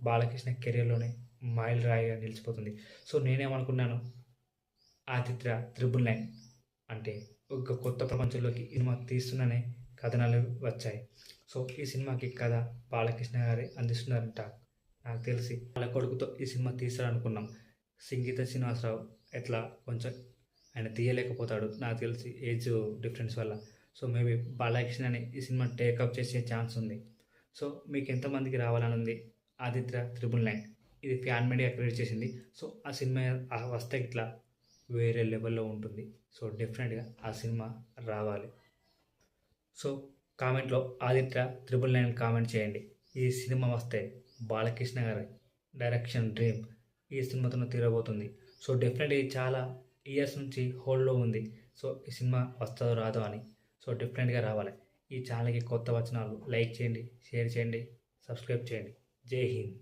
బాలకృష్ణ కెరియర్‌లోనే మైలురాయిగా నిలిచిపోతుంది. So, నేనేమనుకున్నాను, 'Aditya triple nine' అంటే ఒక కొత్త ప్రపంచంలోకి సినిమా తీస్తున్ననే కథనాలు వచ్చాయి. సో, ఈ సినిమాకి కథ బాలకృష్ణ గారే అందిస్తున్నారంట. నాకు తెలిసి వాళ్ళ కొడుకుతో ఈ సినిమా తీస్తారనుకున్నాం. సంగీత శ్రీనివాసరావు ఎట్లా కొంచెం ఆయన తీయలేకపోతాడు నాకు తెలిసి ఏజ్ డిఫరెన్స్ వల్ల. సో, మేబీ బాలకృష్ణని ఈ సినిమా టేకప్ చేసే ఛాన్స్ ఉంది. సో, మీకు ఎంతమందికి రావాలని ఉంది 'ఆదిత్య త్రిబుల్ నైన్'? ఇది ఫ్యాన్ మీడియా క్రియేట్ చేసింది. సో, ఆ సినిమా వస్తే ఇట్లా వేరే లెవెల్‌లో ఉంటుంది. సో, డెఫినెట్‌గా ఆ సినిమా రావాలి. సో, కామెంట్‌లో 'ఆదిత్య త్రిబుల్ నైన్' కామెంట్ చేయండి. ఈ సినిమా వస్తే బాలకృష్ణ గారి డైరెక్షన్ డ్రీమ్ ఈ సినిమాతోనే తీరబోతుంది. సో, డెఫినెట్‌గా ఇది చాలా ఇయర్స్ నుంచి హోల్డ్‌లో ఉంది. సో, ఈ సినిమా వస్తదో రాదో అని. సో, డెఫినెట్‌గా రావాలి. ఈ ఛానల్‌కి కొత్త వచనాలు లైక్ చేయండి, షేర్ చేయండి, సబ్స్క్రైబ్ చేయండి. జై హింద్.